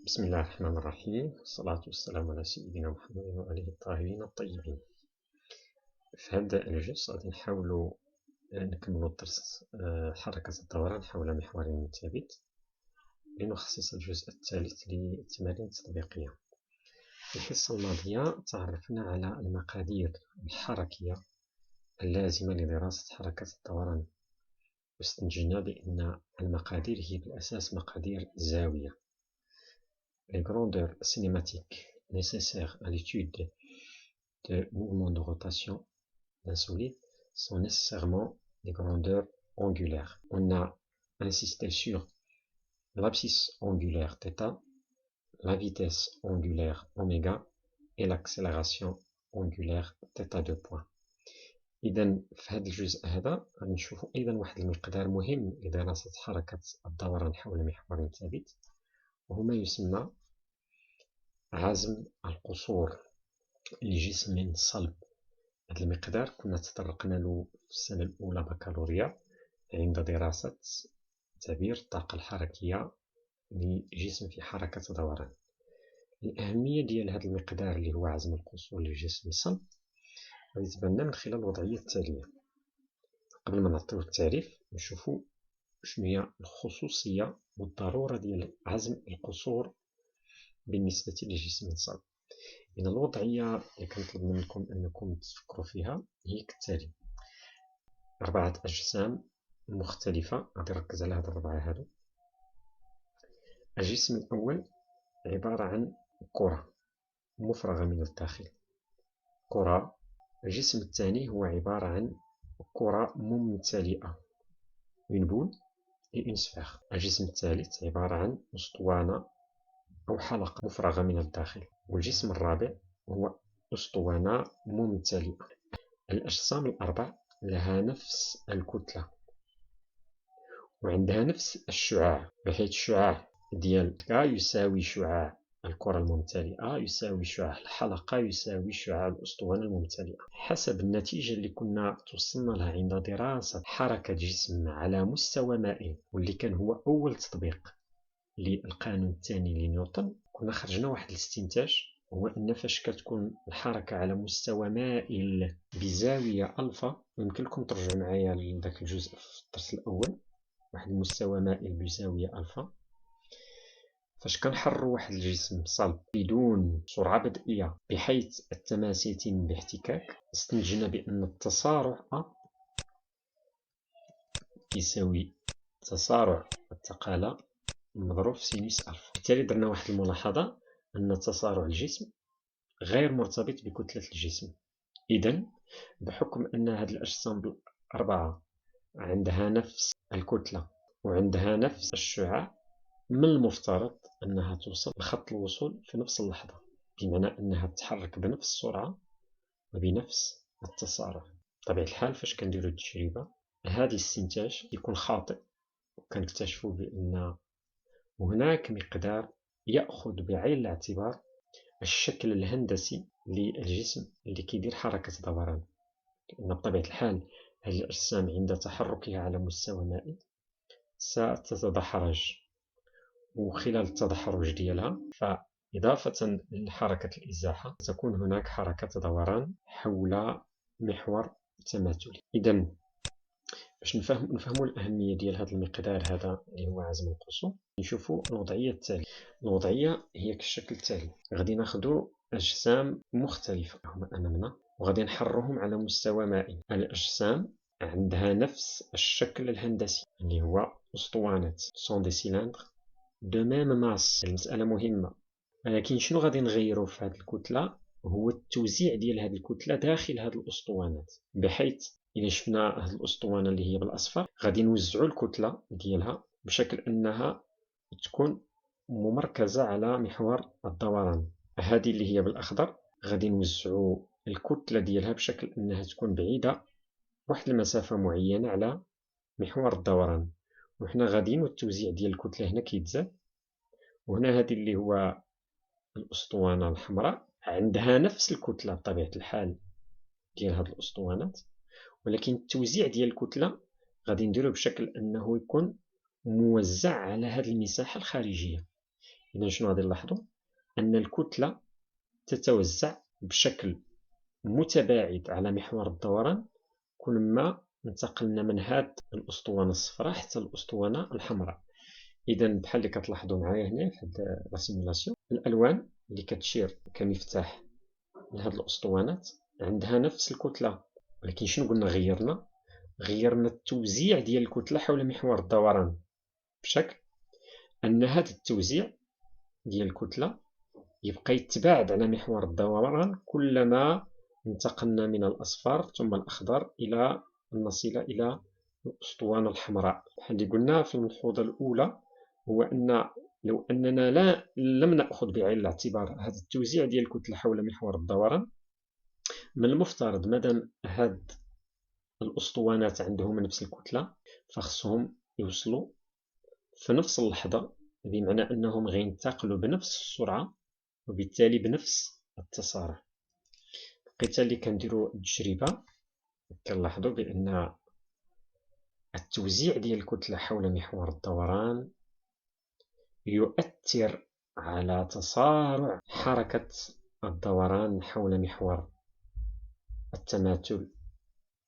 بسم الله الرحمن الرحيم، والصلاة والسلام على سيدنا محمد وآله الطاهرين الطيبين. في هذا الجزء غادي نحاولوا نكملوا الدرس حركة الدوران حول محور ثابت، لنخصص الجزء الثالث للتمارين التطبيقية. في الحصة الماضية تعرفنا على المقادير الحركية اللازمة لدراسة حركة الدوران، واستنتجنا بأن المقادير هي بالأساس مقادير زاوية. Les grandeurs cinématiques nécessaires à l'étude de mouvements de rotation d'un solide sont nécessairement des grandeurs angulaires. On a insisté sur l'abscisse angulaire θ, la vitesse angulaire ω et l'accélération angulaire θ2 point. إذا في هذا الجزء هذا غنشوفوا أيضا واحد المقدار مهم لدراسة حركة الدوران حول محور ثابت، وهو ما يسمى عزم القصور لجسم صلب. هذا المقدار كنا تطرقنا له في السنة الأولى بكالوريا عند دراسة تعبير الطاقة الحركية لجسم في حركة دوران. الأهمية ديال هذا المقدار اللي هو عزم القصور لجسم صلب غادي تبان من خلال الوضعية التالية. قبل ما نعطيو التعريف نشوفوا شنو هي الخصوصية والضرورة ديال عزم القصور بالنسبة لجسم صلب. إن الوضعية اللي كنطلب منكم أنكم تفكروا فيها هي كالتالي: 4 أجسام مختلفة، غادي نركز على هاد 4 هادو. الجسم الأول عبارة عن كرة مفرغة من الداخل، كرة. الجسم الثاني هو عبارة عن كرة ممتلئة، une boule et une sphère. الجسم الثالث عبارة عن أسطوانة أو حلقة مفرغة من الداخل، والجسم الرابع هو أسطوانة ممتلئة. الأجسام الأربع لها نفس الكتلة وعندها نفس الشعاع، بحيث الشعاع ديال K يساوي شعاع الكرة الممتلئة يساوي شعاع الحلقة يساوي شعاع الأسطوانة الممتلئة. حسب النتيجة اللي كنا توصلنا لها عند دراسة حركة جسم على مستوى مائي، واللي كان هو أول تطبيق للقانون الثاني لنيوتن، كنا خرجنا واحد الاستنتاج، هو أن فاش كتكون الحركة على مستوى مائل بزاوية ألفا، يمكن لكم ترجعوا معايا لذاك الجزء في الدرس الأول، واحد المستوى مائل بزاوية ألفا، فاش كنحرروا واحد الجسم صلب بدون سرعة بدئية بحيث التماس يتم باحتكاك، استنتجنا بأن التسارع يساوي تسارع الثقالة مضروب في سينوس ألفا. بالتالي درنا واحد الملاحظة أن تسارع الجسم غير مرتبط بكتلة الجسم. إذن بحكم أن هذه الأجسام الأربعة عندها نفس الكتلة وعندها نفس الشعاع، من المفترض أنها توصل لخط الوصول في نفس اللحظة، بمعنى أنها تتحرك بنفس السرعة وبنفس التسارع. بطبيعة الحال فاش كنديرو التجربة هذا الاستنتاج يكون خاطئ، وكنكتشفوا بأن هناك مقدار يأخذ بعين الاعتبار الشكل الهندسي للجسم اللي كيدير حركة دوران، لأن بطبيعة الحال هذه الأجسام عند تحركها على مستوى مائي ستتدحرج، وخلال التدحرج ديالها فإضافة لحركة الإزاحة تكون هناك حركة دوران حول محور تماثلي. إذن باش نفهموا الأهمية ديال هذا المقدار هذا اللي هو عزم القصور، نشوفوا الوضعية التالية. الوضعية هي كالشكل التالي: غادي ناخذوا أجسام مختلفة هما أمامنا وغادي نحررهم على مستوى مائي. الأجسام عندها نفس الشكل الهندسي اللي هو أسطوانات سون دي سيلندر دو ميم ماس. المسألة مهمة، ولكن شنو غادي نغيروا في هذه الكتلة هو التوزيع ديال هذه الكتلة داخل هذه الأسطوانات، بحيث إلا شفنا هذه الأسطوانة اللي هي بالأصفر غادي نوزعوا الكتلة ديالها بشكل أنها تكون ممركزة على محور الدوران. هذه اللي هي بالأخضر غادي نوزعوا الكتلة ديالها بشكل أنها تكون بعيدة واحد المسافة معينة على محور الدوران، وحنا غاديين والتوزيع ديال الكتلة هنا كيتزاد. وهنا هذه اللي هو الأسطوانة الحمراء عندها نفس الكتلة بطبيعة الحال ديال هذه الأسطوانات، ولكن التوزيع ديال الكتلة غادي نديروه بشكل أنه يكون موزع على هذه المساحة الخارجية. إذا شنو غادي نلاحظوا؟ أن الكتلة تتوزع بشكل متباعد على محور الدوران كلما انتقلنا من هاد الأسطوانة الصفراء حتى الأسطوانة الحمراء. إذا بحال اللي كتلاحظوا معايا هنا في هاد لا سيمولاسيون، الألوان اللي كتشير كمفتاح لهاد الأسطوانات عندها نفس الكتلة، ولكن شنو قلنا غيرنا التوزيع ديال الكتلة حول محور الدوران بشكل أن هذا التوزيع ديال الكتلة يبقى يتباعد على محور الدوران كلما انتقلنا من الأصفر ثم الأخضر إلى أن نصل إلى الأسطوانة الحمراء. بحال اللي قلنا في الملحوظة الأولى هو أن لو أننا لم نأخذ بعين الاعتبار هذا التوزيع ديال الكتلة حول محور الدوران، من المفترض مادام هاد الأسطوانات عندهم نفس الكتلة فخصهم يوصلوا في نفس اللحظة، بمعنى أنهم غينتقلوا بنفس السرعة وبالتالي بنفس التسارع. بقيت اللي كنديروا التجربة كنلاحظوا بأن التوزيع ديال الكتلة حول محور الدوران يؤثر على تسارع حركة الدوران حول محور التماثل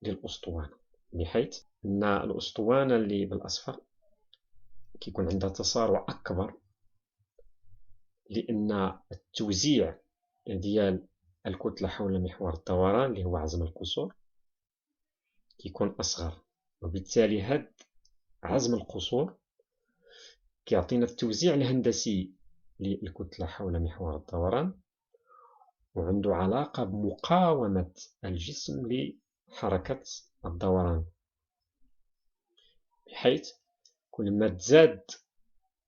للأسطوانة، بحيث أن الأسطوانة اللي بالأصفر كيكون عندها تسارع أكبر لأن التوزيع ديال الكتلة حول محور الدوران اللي هو عزم القصور كيكون أصغر، وبالتالي هاد عزم القصور كيعطينا التوزيع الهندسي للكتلة حول محور الدوران وعنده علاقة بمقاومة الجسم لحركة الدوران، بحيث كلما تزاد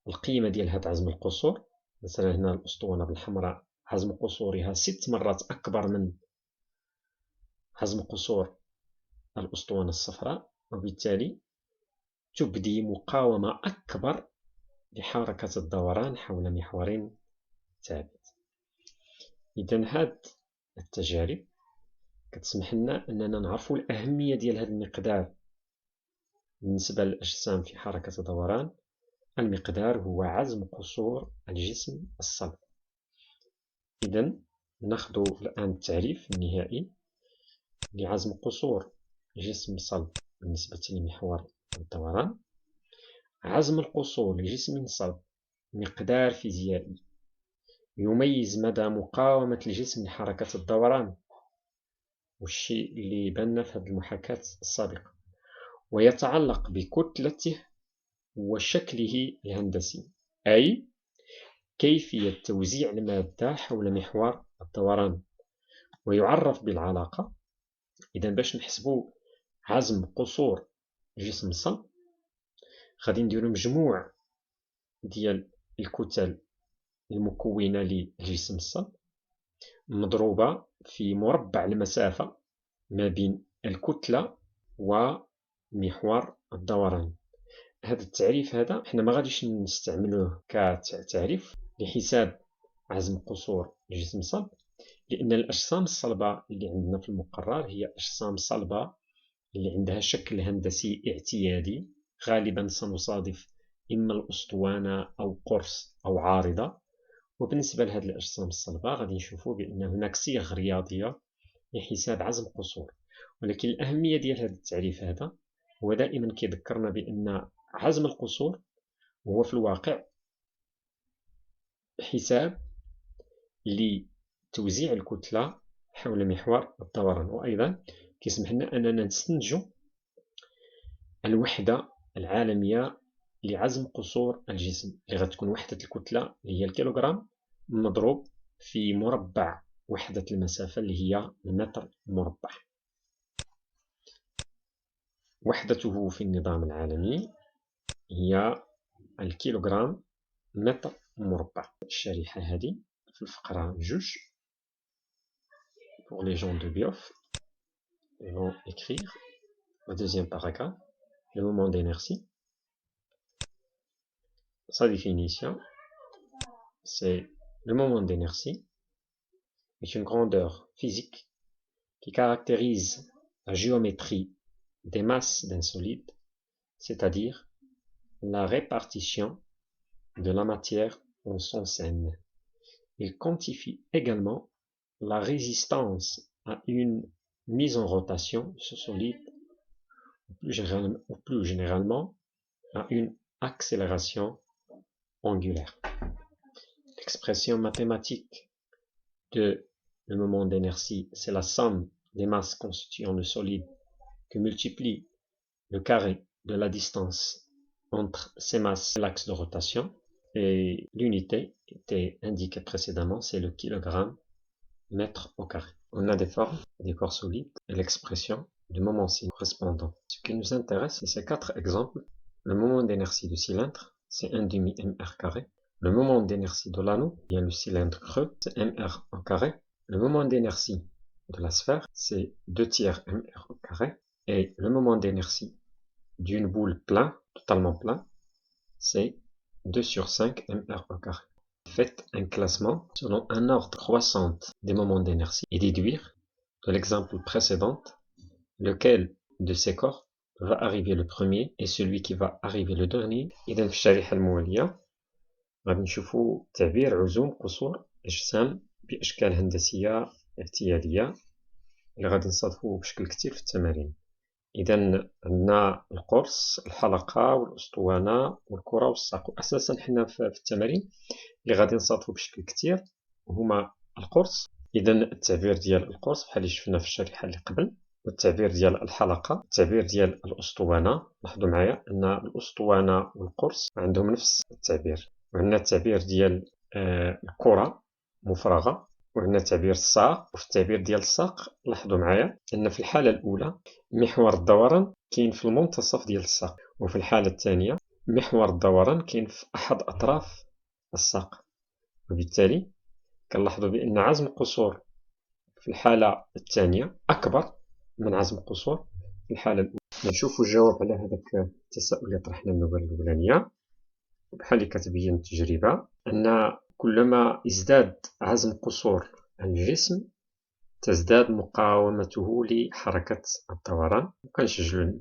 القيمة ديال هاد عزم القصور، مثلا هنا الأسطوانة بالحمراء عزم قصورها 6 مرات أكبر من عزم قصور الأسطوانة الصفراء، وبالتالي تبدي مقاومة أكبر لحركة الدوران حول محور ثابت. إذن هاد التجارب كتسمح لنا أننا نعرفوا الأهمية ديال هذا المقدار بالنسبة للأجسام في حركة الدوران. المقدار هو عزم قصور الجسم الصلب. إذن ناخذ الآن التعريف النهائي لعزم قصور جسم صلب بالنسبة لمحور الدوران. عزم القصور لجسم صلب مقدار فيزيائي يميز مدى مقاومة الجسم لحركة الدوران، والشيء اللي بان في هذه المحاكاة السابقة، ويتعلق بكتلته وشكله الهندسي، أي كيفية توزيع المادة حول محور الدوران، ويعرف بالعلاقة. إذا باش نحسبوا عزم قصور جسم الصلب غادي نديرو مجموع ديال الكتل المكونة للجسم الصلب مضروبة في مربع المسافة ما بين الكتلة ومحور الدوران. هذا التعريف هذا احنا ما غاديش نستعملوه كتعريف لحساب عزم قصور الجسم الصلب، لأن الأجسام الصلبة اللي عندنا في المقرر هي أجسام صلبة اللي عندها شكل هندسي اعتيادي، غالبا سنصادف إما الأسطوانة أو قرص أو عارضة. وبالنسبة لهذه الأجسام الصلبة غادي نشوفوا بأن هناك صيغ رياضية لحساب عزم قصور، ولكن الأهمية ديال هذا التعريف هذا هو دائما كيذكرنا بأن عزم القصور هو في الواقع حساب لتوزيع الكتلة حول محور الدوران، وأيضا كيسمح لنا أننا نستنتجوا الوحدة العالمية لعزم قصور الجسم اللي غتكون وحدة الكتلة اللي هي الكيلوغرام مضروب في مربع وحدة المسافة اللي هي المتر مربع. وحدته في النظام العالمي هي الكيلوغرام متر مربع. الشريحة هذه في الفقرة 2 pour les gens de Bioff ils vont écrire le deuxième paragraphe, le moment d'inertie. Sa définition, c'est le moment d'inertie est une grandeur physique qui caractérise la géométrie des masses d'un solide, c'est-à-dire la répartition de la matière en sens n. Il quantifie également la résistance à une mise en rotation de ce solide, ou plus généralement à une accélération angulaire. L'expression mathématique de le moment d'inertie, c'est la somme des masses constituant le solide que multiplie le carré de la distance entre ces masses et l'axe de rotation, et l'unité était indiquée précédemment, c'est le kilogramme mètre au carré. On a des formes, des corps solides, et l'expression du moment correspondant. Ce qui nous intéresse, c'est ces 4 exemples. Le moment d'inertie du cylindre, c'est 1 demi mr carré. Le moment d'inertie de l'anneau, il y a le cylindre creux, c'est mr au carré. Le moment d'inertie de la sphère, c'est 2 tiers mr au carré. Et le moment d'inertie d'une boule plein, totalement plein, c'est 2 sur 5 mr au carré. Faites un classement selon un ordre croissant des moments d'inertie et déduire de l'exemple précédent lequel de ces corps va arriver le premier et celui qui va arriver le dernier. إذا في الشريحة الموالية غادي نشوفوا تعبير عزوم قصور أجسام بأشكال هندسية اعتيادية اللي غادي نصادفوه بشكل كتير في التمارين. إذا عندنا القرص، الحلقة والأسطوانة والكرة والساق. أساسا حنا في التمارين اللي غادي نصادفو بشكل كتير هما القرص. إذا التعبير ديال القرص بحال اللي شفنا في الشريحة اللي قبل، والتعبير ديال الحلقة، التعبير ديال الأسطوانة. لاحظوا معايا أن الأسطوانة والقرص عندهم نفس التعبير. وعندنا التعبير ديال الكرة مفرغة، وعندنا تعبير الساق. وفي التعبير ديال الساق لاحظوا معايا أن في الحالة الأولى محور الدوران كاين في المنتصف ديال الساق، وفي الحالة الثانية محور الدوران كاين في أحد أطراف الساق. وبالتالي كنلاحظوا بأن عزم القصور في الحالة الثانية أكبر من عزم القصور في الحالة الأولى. نشوفوا الجواب على هذاك التساؤل اللي طرحنا النوبة الأولانية. بحال اللي كتبين التجربة أن كلما ازداد عزم قصور الجسم تزداد مقاومته لحركة الدوران. وكنسجلوا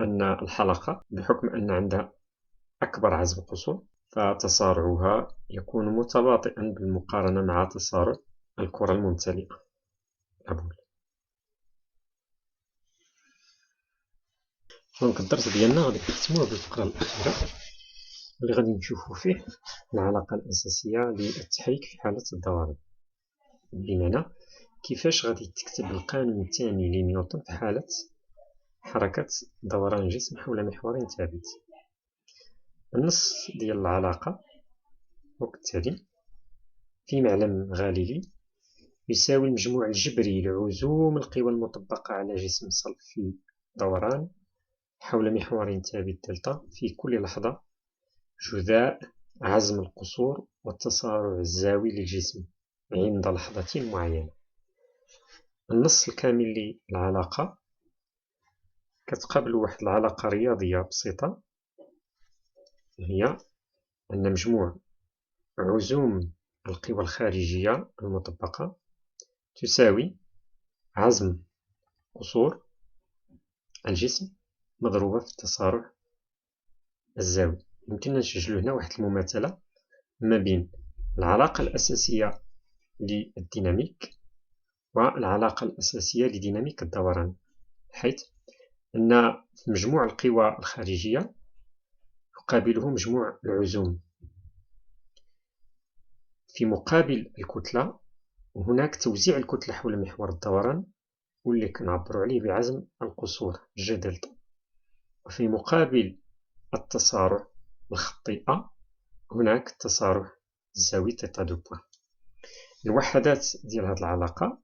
أن الحلقة بحكم أن عندها أكبر عزم قصور فتسارعها يكون متباطئا بالمقارنة مع تسارع الكرة الممتلئة البول. دونك الدرس ديالنا غادي نختموه بالفقرة الأخيرة اللي غادي نشوفو فيه العلاقة الأساسية للتحريك في حالة الدوران، بمعنى كيفاش غادي تكتب القانون الثاني لنيوتن في حالة حركة دوران جسم حول محور ثابت. النص ديال العلاقة هو كالتالي: في معلم غاليلي يساوي المجموع الجبري لعزوم القوى المطبقة على جسم صلب في دوران حول محور ثابت دلتا في كل لحظة جزاء عزم القصور والتسارع الزاوي للجسم عند لحظة معينة. النص الكامل للعلاقة كتقابل واحد العلاقة رياضية بسيطة، هي أن مجموع عزوم القوى الخارجية المطبقة تساوي عزم قصور الجسم مضروبة في التسارع الزاوي. يمكننا نسجلو هنا واحد المماثلة ما بين العلاقة الأساسية للديناميك والعلاقة الأساسية لديناميك الدوران، حيث أن مجموع القوى الخارجية يقابله مجموع العزوم في مقابل الكتلة، وهناك توزيع الكتلة حول محور الدوران واللي كنعبروا عليه بعزم القصور جي دلتا. وفي مقابل التسارع الخطي هناك التسارع الزاوي تيتا دو بوان. الوحدات ديال هذه العلاقة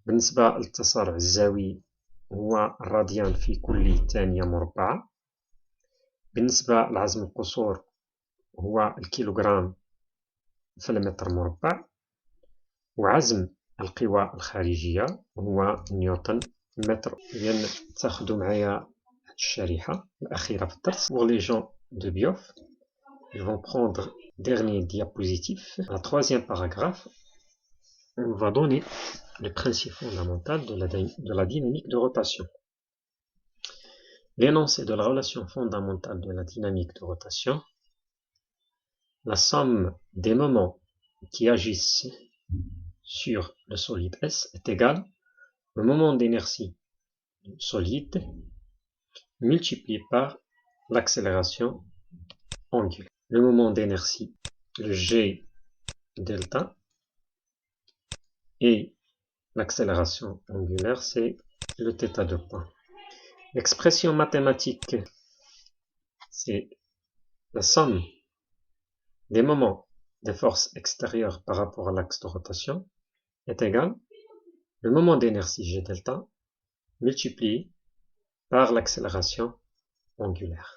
بالنسبة للتسارع الزاوي هو الراديان في كل ثانية مربعة. بالنسبة لعزم القصور هو الكيلوغرام في المتر مربع. وعزم القوى الخارجية هو نيوتن متر. إذن تاخدو معايا الشريحة الأخيرة في الدرس. Pour les gens de Biof, ils vont prendre dernier diapositif, un troisième paragraphe. On va donner les principes fondamentaux de la dynamique de rotation. L'énoncé de la relation fondamentale de la dynamique de rotation la somme des moments qui agissent sur le solide S est égale au moment d'inertie solide multiplié par l'accélération angulaire. Le moment d'inertie, le G delta, et l'accélération angulaire, c'est le θ de point. L'expression mathématique, c'est la somme des moments de force extérieure par rapport à l'axe de rotation est égale le moment d'inertie G delta multiplié par l'accélération angulaire.